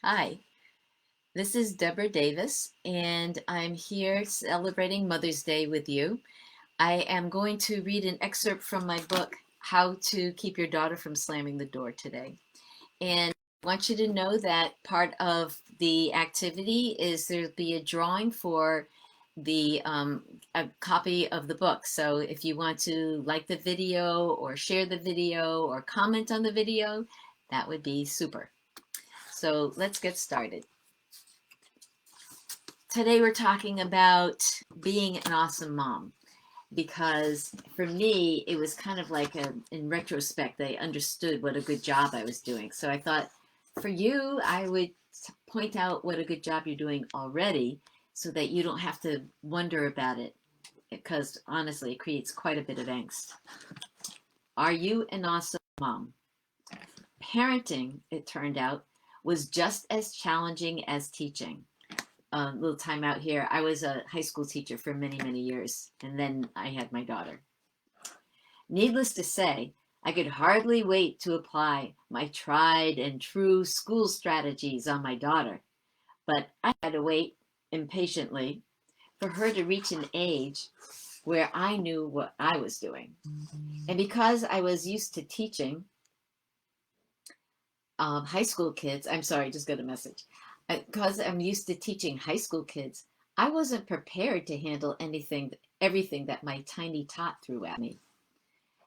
Hi, this is Deborah Davis, and I'm here celebrating Mother's Day with you. I am going to read an excerpt from my book, How to Keep Your Daughter from Slamming the Door today. And I want you to know that part of the activity is there'll be a drawing for the a copy of the book. So if you want to like the video or share the video or comment on the video, that would be super. So let's get started. Today we're talking about being an awesome mom because for me it was kind of like in retrospect I understood what a good job I was doing. So I thought for you I would point out what a good job you're doing already so that you don't have to wonder about it, because honestly it creates quite a bit of angst. Are you an awesome mom? Parenting, it turned out, was just as challenging as teaching. A little time out here. I was a high school teacher for many, many years, and then I had my daughter. Needless to say, I could hardly wait to apply my tried and true school strategies on my daughter, but I had to wait impatiently for her to reach an age where I knew what I was doing. And because I was used to teaching high school kids, I'm sorry, I just got a message. Because I'm used to teaching high school kids, I wasn't prepared to handle everything that my tiny tot threw at me.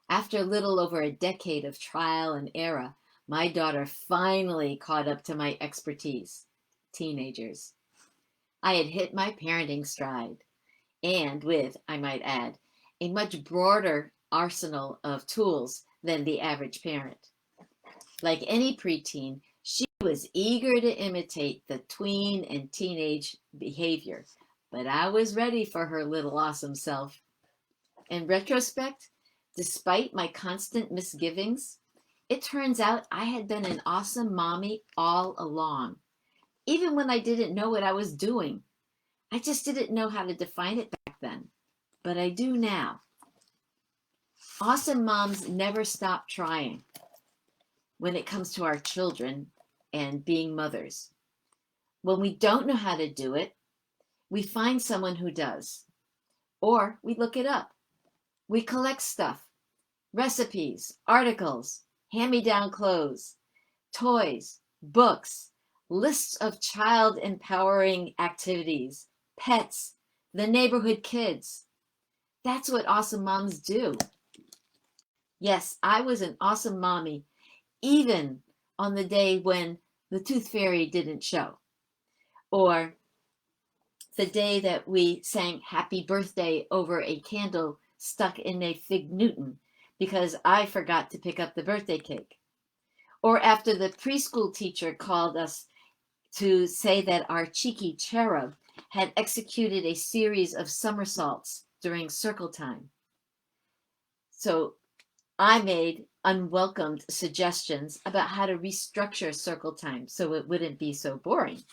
After a little over a decade of trial and error, my daughter finally caught up to my expertise. Teenagers. I had hit my parenting stride, and with, I might add, a much broader arsenal of tools than the average parent. Like any preteen, she was eager to imitate the tween and teenage behavior, but I was ready for her little awesome self. In retrospect, despite my constant misgivings, it turns out I had been an awesome mommy all along, even when I didn't know what I was doing. I just didn't know how to define it back then, but I do now. Awesome moms never stop trying when it comes to our children and being mothers. When we don't know how to do it, we find someone who does, or we look it up. We collect stuff, recipes, articles, hand-me-down clothes, toys, books, lists of child empowering activities, pets, the neighborhood kids. That's what awesome moms do. Yes, I was an awesome mommy, even on the day when the tooth fairy didn't show, or the day that we sang happy birthday over a candle stuck in a fig Newton because I forgot to pick up the birthday cake, or after the preschool teacher called us to say that our cheeky cherub had executed a series of somersaults during circle time. So I made unwelcomed suggestions about how to restructure circle time so it wouldn't be so boring.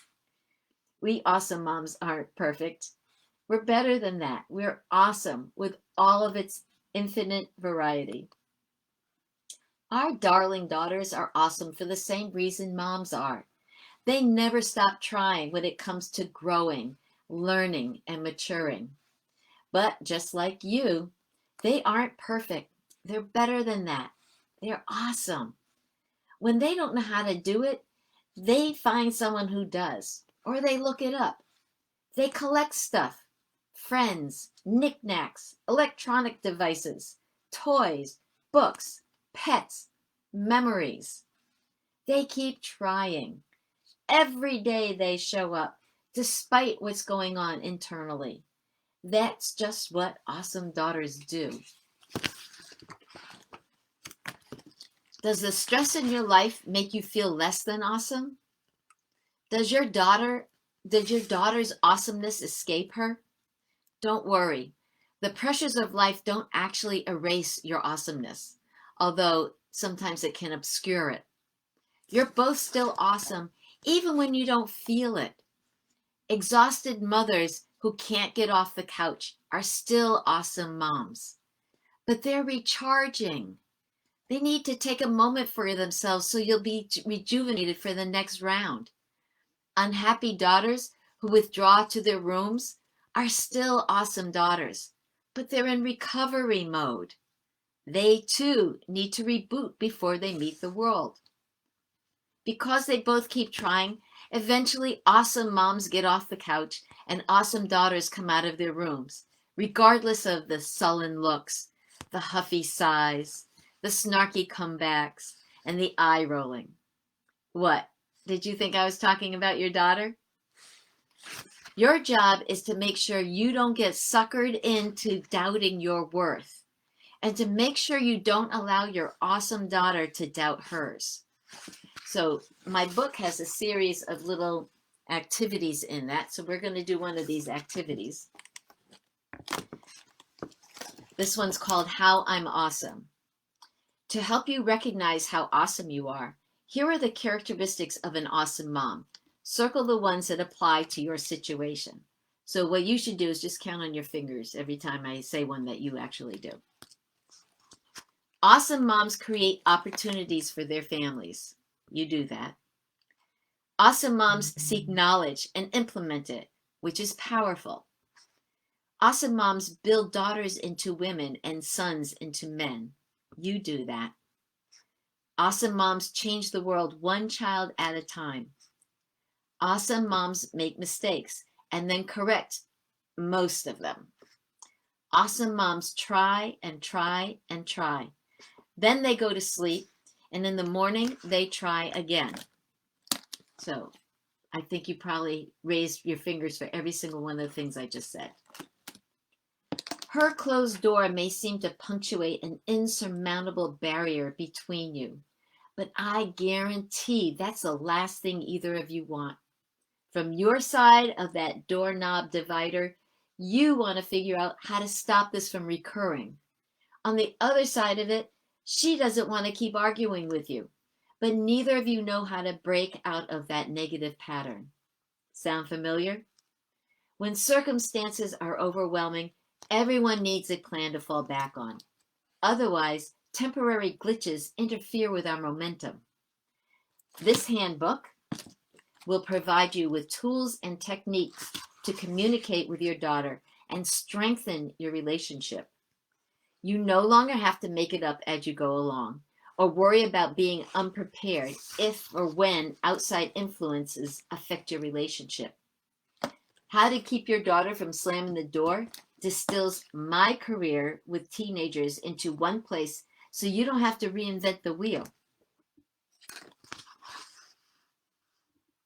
We awesome moms aren't perfect. We're better than that. We're awesome with all of its infinite variety. Our darling daughters are awesome for the same reason moms are. They never stop trying when it comes to growing, learning, and maturing. But just like you, they aren't perfect. They're better than that. They're awesome. When they don't know how to do it, they find someone who does, or they look it up. They collect stuff, friends, knickknacks, electronic devices, toys, books, pets, memories. They keep trying. Every day they show up, despite what's going on internally. That's just what awesome daughters do. Does the stress in your life make you feel less than awesome? Did your daughter's awesomeness escape her? Don't worry. The pressures of life don't actually erase your awesomeness, although sometimes it can obscure it. You're both still awesome, even when you don't feel it. Exhausted mothers who can't get off the couch are still awesome moms, but they're recharging. They need to take a moment for themselves so you'll be rejuvenated for the next round. Unhappy daughters who withdraw to their rooms are still awesome daughters, but they're in recovery mode. They too need to reboot before they meet the world. Because they both keep trying, eventually awesome moms get off the couch and awesome daughters come out of their rooms, regardless of the sullen looks, the huffy sighs, the snarky comebacks, and the eye rolling. What? Did you think I was talking about your daughter? Your job is to make sure you don't get suckered into doubting your worth, and to make sure you don't allow your awesome daughter to doubt hers. So my book has a series of little activities in that. So we're going to do one of these activities. This one's called How I'm Awesome. To help you recognize how awesome you are, here are the characteristics of an awesome mom. Circle the ones that apply to your situation. So what you should do is just count on your fingers every time I say one that you actually do. Awesome moms create opportunities for their families. You do that. Awesome moms seek knowledge and implement it, which is powerful. Awesome moms build daughters into women and sons into men. You do that. Awesome moms change the world one child at a time. Awesome moms make mistakes and then correct most of them. Awesome moms try and try and try. Then they go to sleep, and in the morning they try again. So I think you probably raised your fingers for every single one of the things I just said. Her closed door may seem to punctuate an insurmountable barrier between you, but I guarantee that's the last thing either of you want. From your side of that doorknob divider, you want to figure out how to stop this from recurring. On the other side of it, she doesn't want to keep arguing with you, but neither of you know how to break out of that negative pattern. Sound familiar? When circumstances are overwhelming, everyone needs a plan to fall back on. Otherwise, temporary glitches interfere with our momentum. This handbook will provide you with tools and techniques to communicate with your daughter and strengthen your relationship. You no longer have to make it up as you go along, or worry about being unprepared if or when outside influences affect your relationship. How to keep your daughter from slamming the door distills my career with teenagers into one place so you don't have to reinvent the wheel.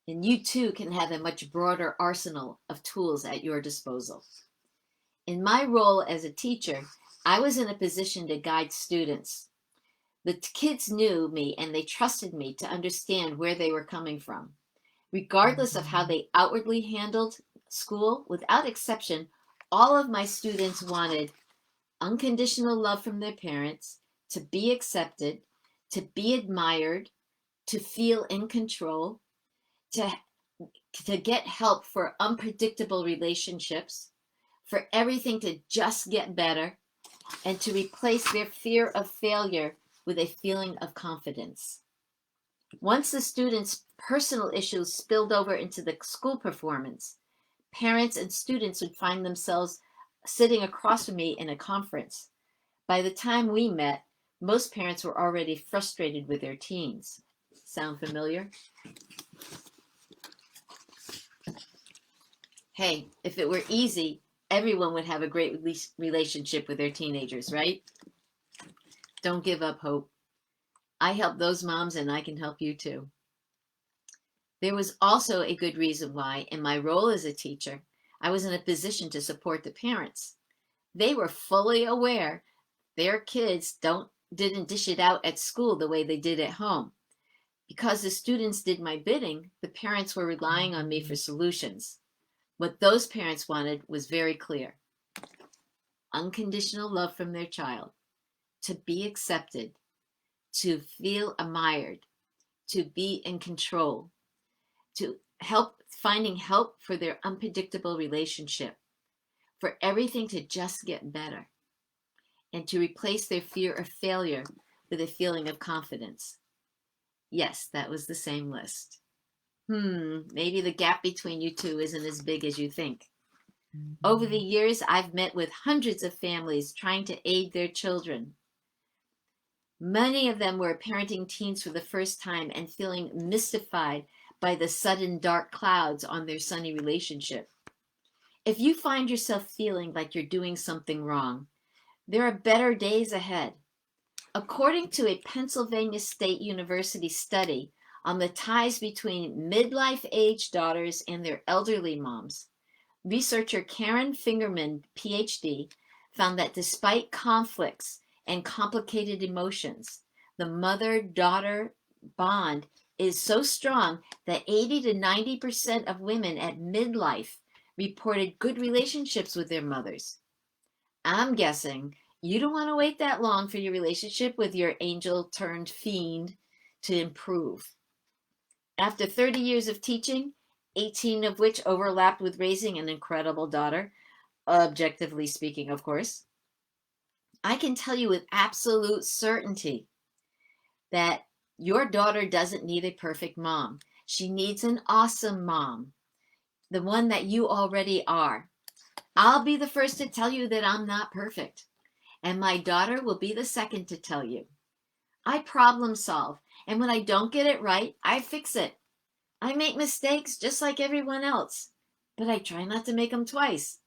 And you too can have a much broader arsenal of tools at your disposal. In my role as a teacher, I was in a position to guide students. The kids knew me and they trusted me to understand where they were coming from. Regardless of how they outwardly handled school, without exception, all of my students wanted unconditional love from their parents, to be accepted, to be admired, to feel in control, to get help for unpredictable relationships, for everything to just get better, and to replace their fear of failure with a feeling of confidence. Once the students' personal issues spilled over into the school performance, parents and students would find themselves sitting across from me in a conference. By the time we met, most parents were already frustrated with their teens. Sound familiar? Hey, if it were easy, everyone would have a great relationship with their teenagers, right? Don't give up hope. I help those moms and I can help you too. There was also a good reason why, in my role as a teacher, I was in a position to support the parents. They were fully aware their kids didn't dish it out at school the way they did at home. Because the students did my bidding, the parents were relying on me for solutions. What those parents wanted was very clear. Unconditional love from their child, to be accepted, to feel admired, to be in control, to finding help for their unpredictable relationship, for everything to just get better, and to replace their fear of failure with a feeling of confidence. Yes, that was the same list. Maybe the gap between you two isn't as big as you think. Over the years, I've met with hundreds of families trying to aid their children. Many of them were parenting teens for the first time and feeling mystified by the sudden dark clouds on their sunny relationship. If you find yourself feeling like you're doing something wrong, there are better days ahead. According to a Pennsylvania State University study on the ties between midlife age daughters and their elderly moms, researcher Karen Fingerman, PhD, found that despite conflicts and complicated emotions, the mother-daughter bond is so strong that 80 to 90% of women at midlife reported good relationships with their mothers. I'm guessing you don't want to wait that long for your relationship with your angel turned fiend to improve. After 30 years of teaching, 18 of which overlapped with raising an incredible daughter, objectively speaking, of course, I can tell you with absolute certainty that your daughter doesn't need a perfect mom. She needs an awesome mom, the one that you already are. I'll be the first to tell you that I'm not perfect, and my daughter will be the second to tell you. I problem solve, and when I don't get it right, I fix it. I make mistakes just like everyone else, but I try not to make them twice.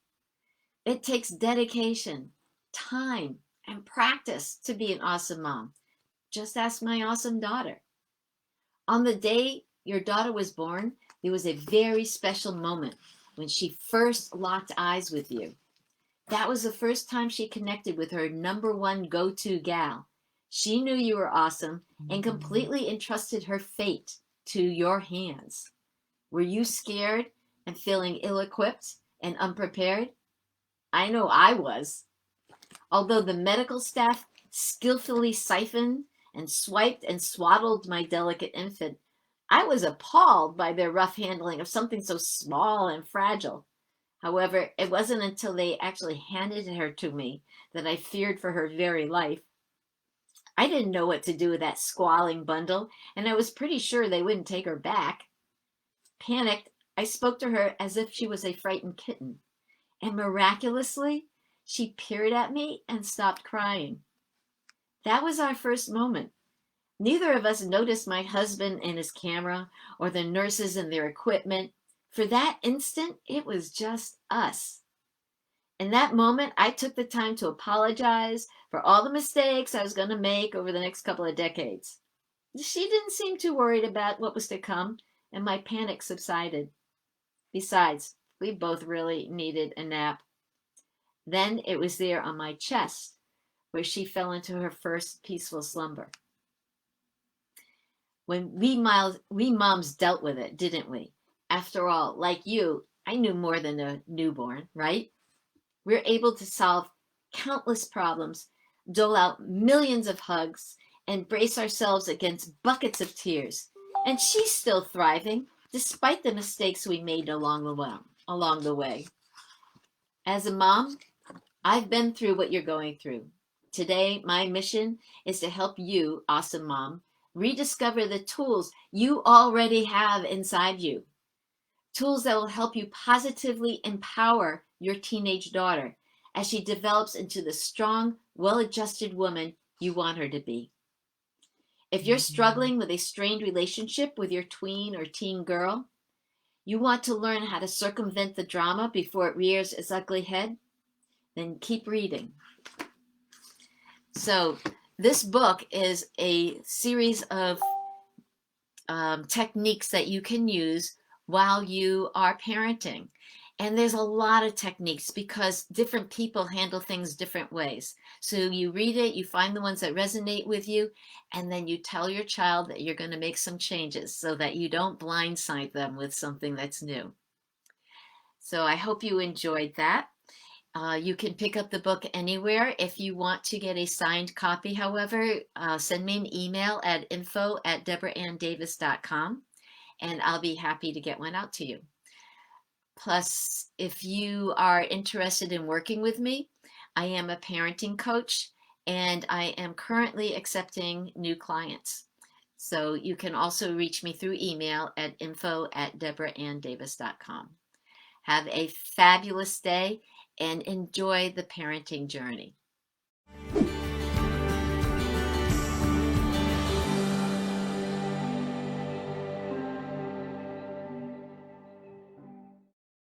It takes dedication, time, and practice to be an awesome mom. Just ask my awesome daughter. On the day your daughter was born, there was a very special moment when she first locked eyes with you. That was the first time she connected with her number one go-to gal. She knew you were awesome and completely entrusted her fate to your hands. Were you scared and feeling ill-equipped and unprepared? I know I was. Although the medical staff skillfully siphoned and swiped and swaddled my delicate infant, I was appalled by their rough handling of something so small and fragile. However, it wasn't until they actually handed her to me that I feared for her very life. I didn't know what to do with that squalling bundle, and I was pretty sure they wouldn't take her back. Panicked, I spoke to her as if she was a frightened kitten, and miraculously, she peered at me and stopped crying. That was our first moment. Neither of us noticed my husband and his camera or the nurses and their equipment. For that instant, it was just us. In that moment, I took the time to apologize for all the mistakes I was going to make over the next couple of decades. She didn't seem too worried about what was to come, and my panic subsided. Besides, we both really needed a nap. Then it was there on my chest, where she fell into her first peaceful slumber. When we moms dealt with it, didn't we? After all, like you, I knew more than a newborn, right? We're able to solve countless problems, dole out millions of hugs, and brace ourselves against buckets of tears. And she's still thriving, despite the mistakes we made along the way. As a mom, I've been through what you're going through. Today, my mission is to help you, awesome mom, rediscover the tools you already have inside you. Tools that will help you positively empower your teenage daughter as she develops into the strong, well-adjusted woman you want her to be. If you're struggling with a strained relationship with your tween or teen girl, you want to learn how to circumvent the drama before it rears its ugly head, then keep reading. So this book is a series of techniques that you can use while you are parenting. And there's a lot of techniques because different people handle things different ways. So you read it, you find the ones that resonate with you, and then you tell your child that you're going to make some changes so that you don't blindside them with something that's new. So I hope you enjoyed that. You can pick up the book anywhere. If you want to get a signed copy, however, send me an email at info@deborahanndavis.com, and I'll be happy to get one out to you. Plus, if you are interested in working with me, I am a parenting coach, and I am currently accepting new clients. So you can also reach me through email at info@deborahanndavis.com. Have a fabulous day and enjoy the parenting journey.